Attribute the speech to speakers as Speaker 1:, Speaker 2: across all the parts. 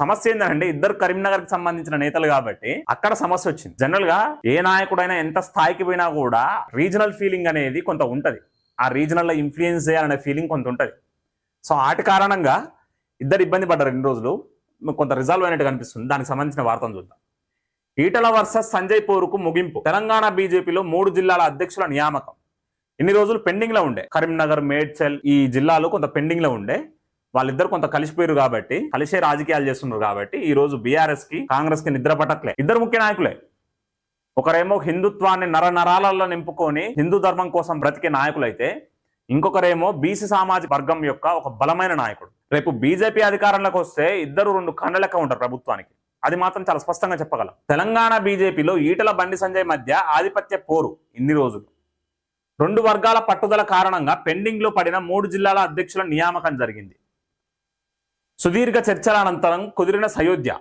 Speaker 1: సమస్య ఏంటంటే ఇద్దరు కరీంనగర్ కి సంబంధించిన నేతలు కాబట్టి అక్కడ సమస్య వచ్చింది. జనరల్ గా ఏ నాయకుడైనా ఎంత స్థాయికి పోయినా కూడా రీజనల్ ఫీలింగ్ అనేది కొంత ఉంటది. ఆ రీజనల్ ఇన్ఫ్లుయెన్స్ చేయాలనే ఫీలింగ్ కొంత ఉంటది. సో వాటి కారణంగా ఇద్దరు ఇబ్బంది పడ్డారు. 2 రోజులు కొంత రిజాల్వ్ అయినట్టు కనిపిస్తుంది. దానికి సంబంధించిన వార్తను చూద్దాం. ఈటల వర్సెస్ సంజయ్ పోరుకు ముగింపు. తెలంగాణ బీజేపీలో 3 జిల్లాల అధ్యక్షుల నియామకం ఇన్ని రోజులు పెండింగ్ లో ఉండే. కరీంనగర్, మేడ్చల్ ఈ జిల్లాలు కొంత పెండింగ్ లో ఉండే. వాళ్ళిద్దరు కొంత కలిసిపోయారు కాబట్టి, కలిసే రాజకీయాలు చేస్తున్నారు కాబట్టి ఈ రోజు బీఆర్ఎస్ కి, కాంగ్రెస్ కి నిద్ర పట్టట్లే. ఇద్దరు ముఖ్య నాయకులే. ఒకరేమో హిందుత్వాన్ని నరాలలో నింపుకొని హిందూ ధర్మం కోసం బ్రతికే నాయకులైతే, ఇంకొకరేమో బీసీ సామాజిక వర్గం యొక్క ఒక బలమైన నాయకుడు. రేపు బీజేపీ అధికారంలోకి వస్తే ఇద్దరు 2 కళ్ళ లెక్క ఉంటారు ప్రభుత్వానికి. అది మాత్రం చాలా స్పష్టంగా చెప్పగలం. తెలంగాణ బీజేపీలో ఈటల, బండి సంజయ్ మధ్య ఆధిపత్య పోరు ఇన్ని రోజులు. 2 వర్గాల పట్టుదల కారణంగా పెండింగ్ లో పడిన 3 జిల్లాల అధ్యక్షుల నియామకం జరిగింది. సుదీర్ఘ చర్చల అనంతరం కుదిరిన సయోధ్య.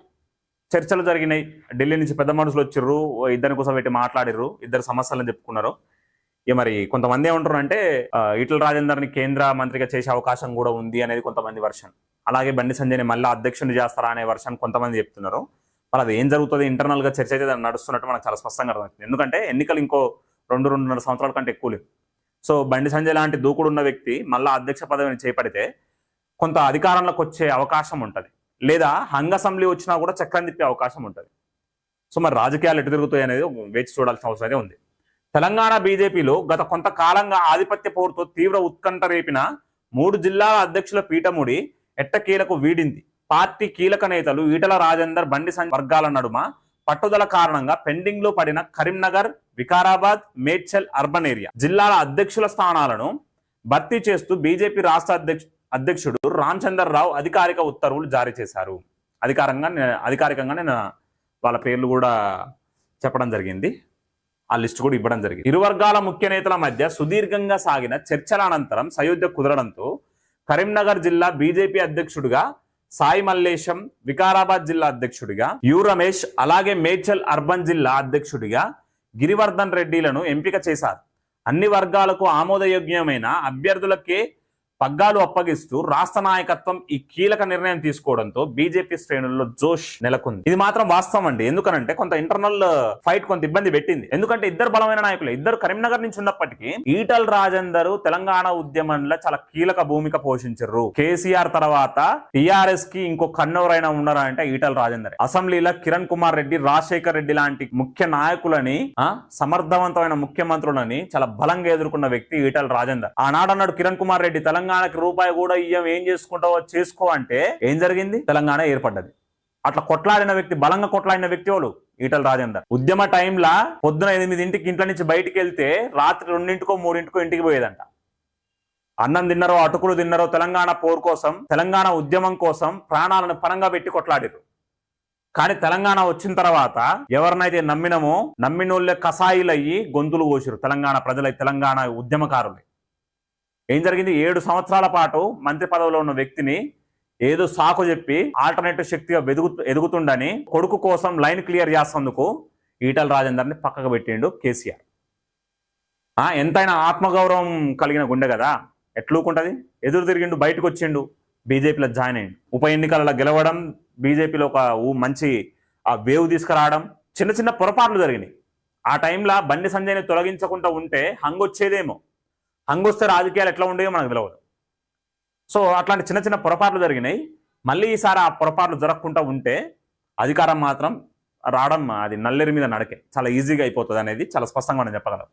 Speaker 1: చర్చలు జరిగినాయి. ఢిల్లీ నుంచి పెద్ద మనుషులు వచ్చిర్రు, ఇద్దరి కోసం పెట్టి మాట్లాడిర్రు, ఇద్దరు సమస్యలను చెప్పుకున్నారు. మరి కొంతమంది ఏమంటారు అంటే ఈటల రాజేందర్ని కేంద్ర మంత్రిగా చేసే అవకాశం కూడా ఉంది అనేది కొంతమంది వర్షన్. అలాగే బండి సంజయ్ని మళ్ళీ అధ్యక్షుని చేస్తారా అనే వర్షన్ కొంతమంది చెప్తున్నారు. మరి అది ఏం జరుగుతుంది ఇంటర్నల్ గా చర్చ అయితే నడుస్తున్నట్టు మనకు చాలా స్పష్టంగా అర్థమవుతుంది. ఎందుకంటే ఎన్నికలు ఇంకో 2-2.5 సంవత్సరాల కంటే ఎక్కువ లేవు. సో బండి సంజయ్ లాంటి దూకుడున్న వ్యక్తి మళ్ళీ అధ్యక్ష పదవిని చేపడితే కొంత అధికారంలోకి వచ్చే అవకాశం ఉంటుంది. లేదా హంగ అసెంబ్లీ వచ్చినా కూడా చక్రం తిప్పే అవకాశం ఉంటుంది. సో మరి రాజకీయాలు ఎటు తిరుగుతాయి అనేది వేచి చూడాల్సిన అవసరం అయితే ఉంది. తెలంగాణ బీజేపీలో గత కొంతకాలంగా ఆధిపత్య పోరుతో తీవ్ర ఉత్కంఠ రేపిన 3 జిల్లాల అధ్యక్షుల పీఠముడి ఎట్టకేలకు వీడింది. పార్టీ కీలక నేతలు ఈటల రాజేందర్, బండి సంజయ్ వర్గాల నడుమ పట్టుదల కారణంగా పెండింగ్ లో పడిన కరీంనగర్, వికారాబాద్, మేడ్చల్ అర్బన్ ఏరియా జిల్లాల అధ్యక్షుల స్థానాలను భర్తీ చేస్తూ బీజేపీ రాష్ట్ర అధ్యక్షుడు రామచందర్ రావు అధికారిక ఉత్తర్వులు జారీ చేశారు. అధికారికంగా నేను వాళ్ళ పేర్లు కూడా చెప్పడం జరిగింది. ఆ లిస్టు కూడా ఇవ్వడం జరిగింది. ఇరు వర్గాల ముఖ్య నేతల మధ్య సుదీర్ఘంగా సాగిన చర్చల అనంతరం సయోధ్య కుదరడంతో కరీంనగర్ జిల్లా బీజేపీ అధ్యక్షుడిగా సాయి మల్లేశం, వికారాబాద్ జిల్లా అధ్యక్షుడిగా యు రమేష్, అలాగే మేడ్చల్ అర్బన్ జిల్లా అధ్యక్షుడిగా గిరివర్ధన్ రెడ్డిలను ఎంపిక చేశారు. అన్ని వర్గాలకు ఆమోదయోగ్యమైన అభ్యర్థులకే పగ్గాలు అప్పగిస్తూ రాష్ట్ర నాయకత్వం ఈ కీలక నిర్ణయం తీసుకోవడంతో బీజేపీ శ్రేణుల్లో జోష్ నెలకొంది. ఇది మాత్రం వాస్తవం అండి. ఎందుకనంటే కొంత ఇంటర్నల్ ఫైట్ కొంత ఇబ్బంది పెట్టింది. ఎందుకంటే ఇద్దరు బలమైన నాయకులు, ఇద్దరు కరీంనగర్ నుంచి ఉన్నప్పటికీ ఈటల రాజేందర్ తెలంగాణ ఉద్యమంలో చాలా కీలక భూమిక పోషించారు. కేసీఆర్ తర్వాత టిఆర్ఎస్ కి ఇంకో కన్నెవరైనా ఉన్నారా అంటే ఈటల రాజేందర్. అసెంబ్లీలో కిరణ్ కుమార్ రెడ్డి, రాజశేఖర్ రెడ్డి లాంటి ముఖ్య నాయకులని, సమర్థవంతమైన ముఖ్యమంత్రులని చాలా బలంగా ఎదుర్కొన్న వ్యక్తి ఈటల రాజేందర్. ఆనాడన్నాడు కిరణ్ కుమార్ రెడ్డి, తెలంగాణకి రూపాయి కూడా ఇయ్యం, ఏం చేసుకుంటావో చేసుకో అంటే ఏం జరిగింది? తెలంగాణ ఏర్పడ్డది. అట్లా కొట్లాడిన వ్యక్తి, బలంగా కొట్లాడిన వ్యక్తి వాళ్ళు ఈటల రాజేందర్. ఉద్యమ టైంలా పొద్దున 8 ఇంట్ల నుంచి బయటికి వెళ్తే రాత్రి 2-3 ఇంటికి పోయేదంట. అన్నం తిన్నారో, అటుకులు తిన్నారో, తెలంగాణ పోరు కోసం, తెలంగాణ ఉద్యమం కోసం ప్రాణాలను పరంగా పెట్టి కొట్లాడారు. కానీ తెలంగాణ వచ్చిన తర్వాత ఎవరినైతే నమ్మినమో నమ్మినోళ్ళే కసాయిలయ్యి గొంతులు కోసిరు తెలంగాణ ప్రజలై, తెలంగాణ ఉద్యమకారులు. ఏం జరిగింది? 7 సంవత్సరాల పాటు మంత్రి పదవిలో ఉన్న వ్యక్తిని ఏదో సాకు చెప్పి ఆల్టర్నేటివ్ శక్తిగా ఎదుగుతుండని కొడుకు కోసం లైన్ క్లియర్ చేసేందుకు ఈటల రాజేందర్ని పక్కకు పెట్టిండు కేసీఆర్. ఎంతైనా ఆత్మగౌరవం కలిగిన గుండె కదా, ఎట్లూకుంటది? ఎదురు తిరిగిండు, బయటకు వచ్చిండు, బీజేపీలో జాయిన్ అయ్యిండు. ఉప ఎన్నికలలో గెలవడం, బీజేపీలో ఒక మంచి వేవ్ తీసుకురావడం, చిన్న చిన్న పొరపాట్లు జరిగినాయి. ఆ టైంలో బండి సంజయ్ని తొలగించకుండా ఉంటే హంగొచ్చేదేమో. హంగొస్తే రాజకీయాలు ఎట్లా ఉండేవో మనకు తెలియదు. సో అట్లాంటి చిన్న చిన్న పొరపాట్లు జరిగినాయి. మళ్ళీ ఈసారి ఆ పొరపాట్లు జరగకుండా ఉంటే అధికారం మాత్రం రావడం అది నల్లేరు మీద నడకే, చాలా ఈజీగా అయిపోతుంది అనేది చాలా స్పష్టంగా మనం చెప్పగలం.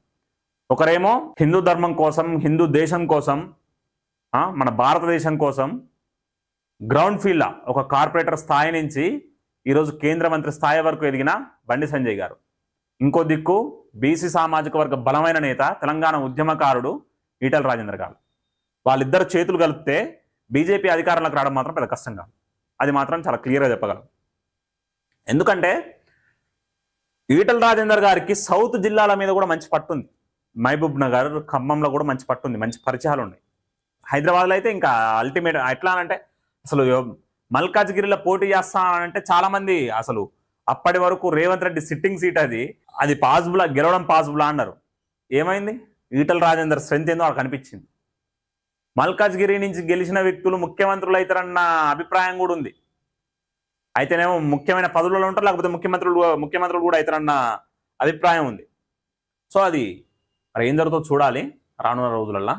Speaker 1: ఒకరేమో హిందూ ధర్మం కోసం, హిందూ దేశం కోసం, మన భారతదేశం కోసం గ్రౌండ్ ఫీల్డ్ ఒక కార్పొరేటర్ స్థాయి నుంచి ఈరోజు కేంద్ర మంత్రి స్థాయి వరకు ఎదిగిన బండి సంజయ్ గారు. ఇంకో దిక్కు బీసీ సామాజిక వర్గ బలమైన నేత, తెలంగాణ ఉద్యమకారుడు ఈటల రాజేందర్ గారు. వాళ్ళిద్దరు చేతులు కలిపితే బీజేపీ అధికారంలోకి రావడం మాత్రం పెద్ద కష్టం కాదు. అది మాత్రం చాలా క్లియర్గా చెప్పగలం. ఎందుకంటే ఈటల రాజేందర్ గారికి సౌత్ జిల్లాల మీద కూడా మంచి పట్టుంది. మహబూబ్ నగర్, ఖమ్మంలో కూడా మంచి పట్టుంది, మంచి పరిచయాలు ఉన్నాయి. హైదరాబాద్లో అయితే ఇంకా అల్టిమేట్. ఎట్లా అంటే అసలు మల్కాజ్గిరిలో పోటీ చేస్తానంటే చాలా మంది అసలు అప్పటి వరకు రేవంత్ రెడ్డి సిట్టింగ్ సీట్ అది పాసిబుల్, గెలవడం పాసిబుల్ అన్నారు. ఏమైంది? ఈటల రాజేందర్ స్ట్రెంత్ ఏందో వాళ్ళకి కనిపించింది. మల్కాజ్గిరి నుంచి గెలిచిన వ్యక్తులు ముఖ్యమంత్రులు అవుతారన్న అభిప్రాయం కూడా ఉంది. అయితేనేమో ముఖ్యమైన పదవులలో ఉంటారు, లేకపోతే ముఖ్యమంత్రులు కూడా అవుతారన్న అభిప్రాయం ఉంది. సో అది మరి ఏం జరుగుతుందో చూడాలి రానున్న రోజులల్లో.